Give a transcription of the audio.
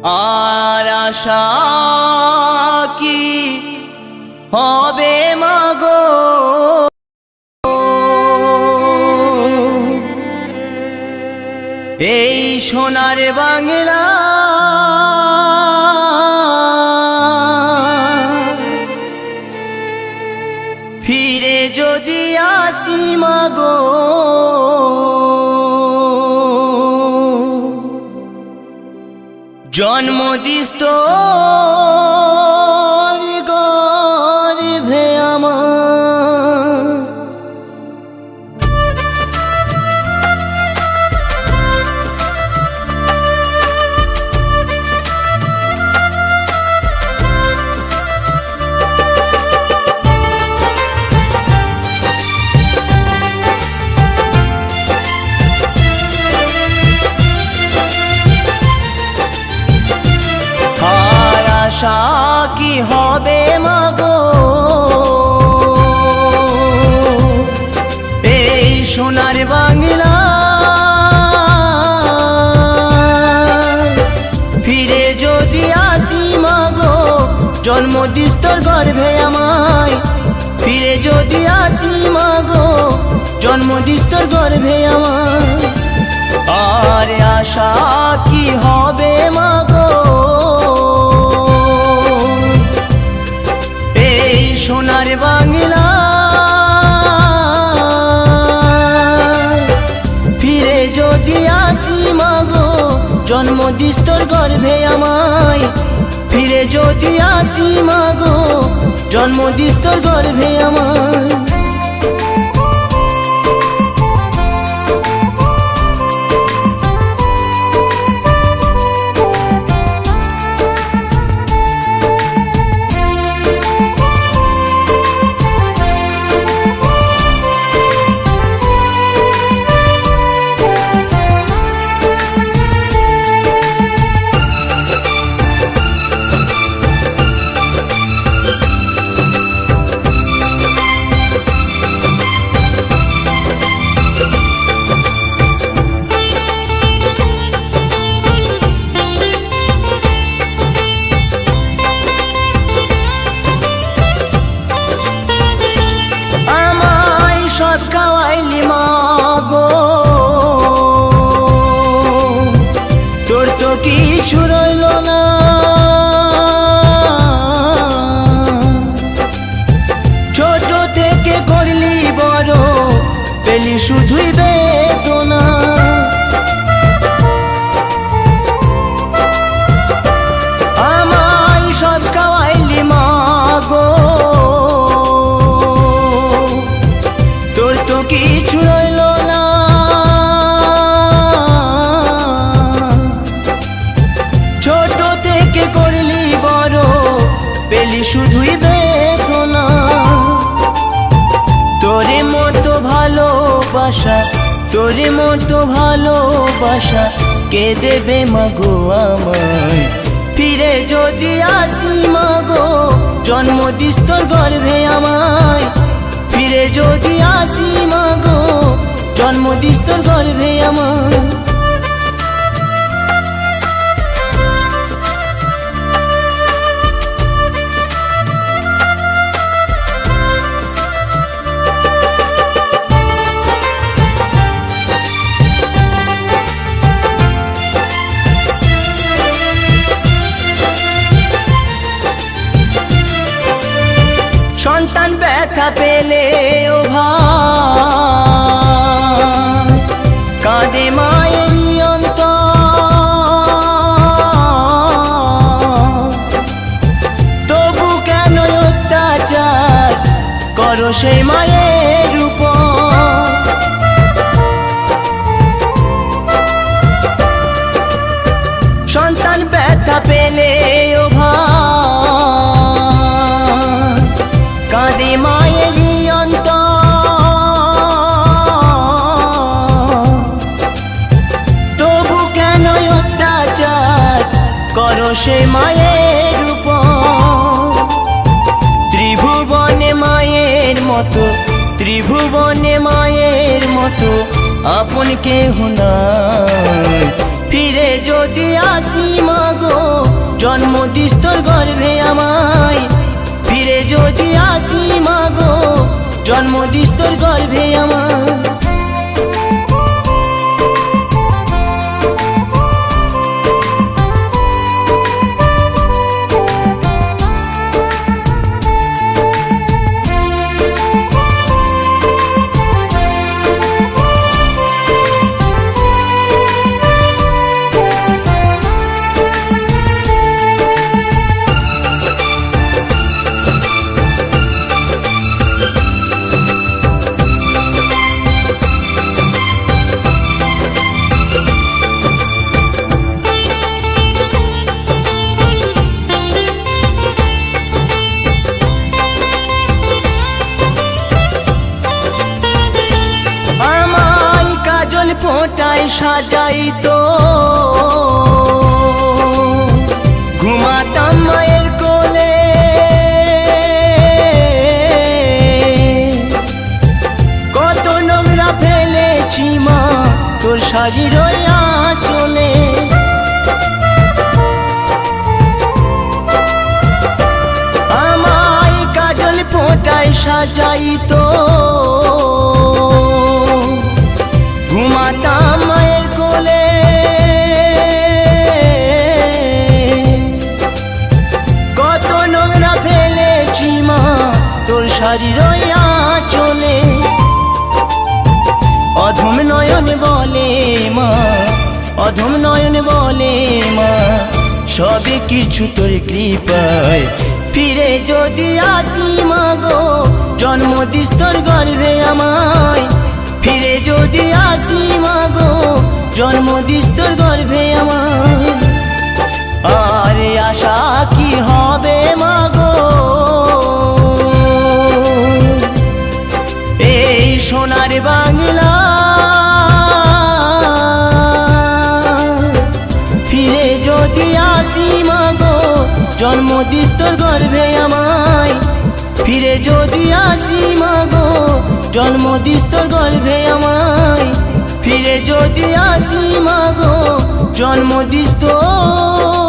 আর আশা কি হবে মাগো, এই সোনার বাংলা ফিরে যদি আসি মাগো, জন্ম দিস্ত গর্ভে আমার। আশা কি হবে মাগো, এই সোনার বাংলা ফিরে যদি আসি মাগো, জন্ম দিস্তর গর্ভে আমায়। ফিরে যদি আসি মাগো, জন্ম দিস্তর গর্ভে আমায়। আর আশা কি হবে মাগো, সোনার বাংলা ফিরে যদি আসি মাগো, জন্ম দিস্তর গর্ভে আমায়। ফিরে যদি আসি মাগো, জন্ম দিস্তর গর্ভে আমায়। খাওয়াইলি মাগো, তোর তো কিছু রইল না। ছোট থেকে করলি বড়, পেলি শুধুই বেদনা। আমায় সব খাওয়াইলি মাগো, তোর তো কিছু রইল না। ছোট থেকে করলি বড়, পেলি শুধুই বেদনা। তোরে মতো ভালোবাসা, তোরে মতো ভালোবাসা কে দেবে মাগো আমায়। ফিরে যদি আসি মাগো, জন্ম দিস্তর গর্ভে আমায়। ফিরে যদি আসি মাগো, জন্ম দিস্তর গর্ভে আমার। সন্তান ব্যথা পেলে ও ভাই, কাঁদে মায়েরই অন্তর। তবু কেন অত্যাচার করো সেই মায়ের উপর। সন্তান ব্যথা পেলে ও ভাই, কাঁদে মায়েরই অন্তর। তবু কেন অত্যাচার করো সে মায়ের উপর। ত্রিভুবনে মায়ের মতো, ত্রিভুবনে মায়ের মতো আপন কেহ নাই। ফিরে যদি আসি মাগো, জন্ম দিস তোর গর্ভে আমায়, ফিরে যদি আসি মাগো জন্ম দিস তোর গর্ভে আমায়। ফোঁটায় সাজাইতো ঘুমাতাম মায়ের কোলে, কত নোংরা ফেলেছি মা তোর শাড়ির আঁচলে। আমায় কাজল ফোঁটায় সাজাইতো ঘুমাতাম মায়ের কোলে, কত নোংরা ফেলেছি মা তোর শাড়ির আঁচলে। অধম নয়ন বলে মা, অধম নয়ন বলে মা, সবে কিছু তোর কৃপায়, ফিরে যদি আসি মাগো জন্ম দিস তোর গর্ভে আমায়, ফিরে যদি আসি মাগো জন্ম দিস তোর গর্ভে আমায়। আরে আশা কি হবে মাগো এই সোনার বাংলা, ফিরে যদি আসি মাগো জন্ম দিস তোর গর্ভে আমায়, ফিরে যদি আসি মাগো জন্ম দিস তোর গর্ভে আমায়, ফিরে যদি আসি মাগো জন্ম দিস তোর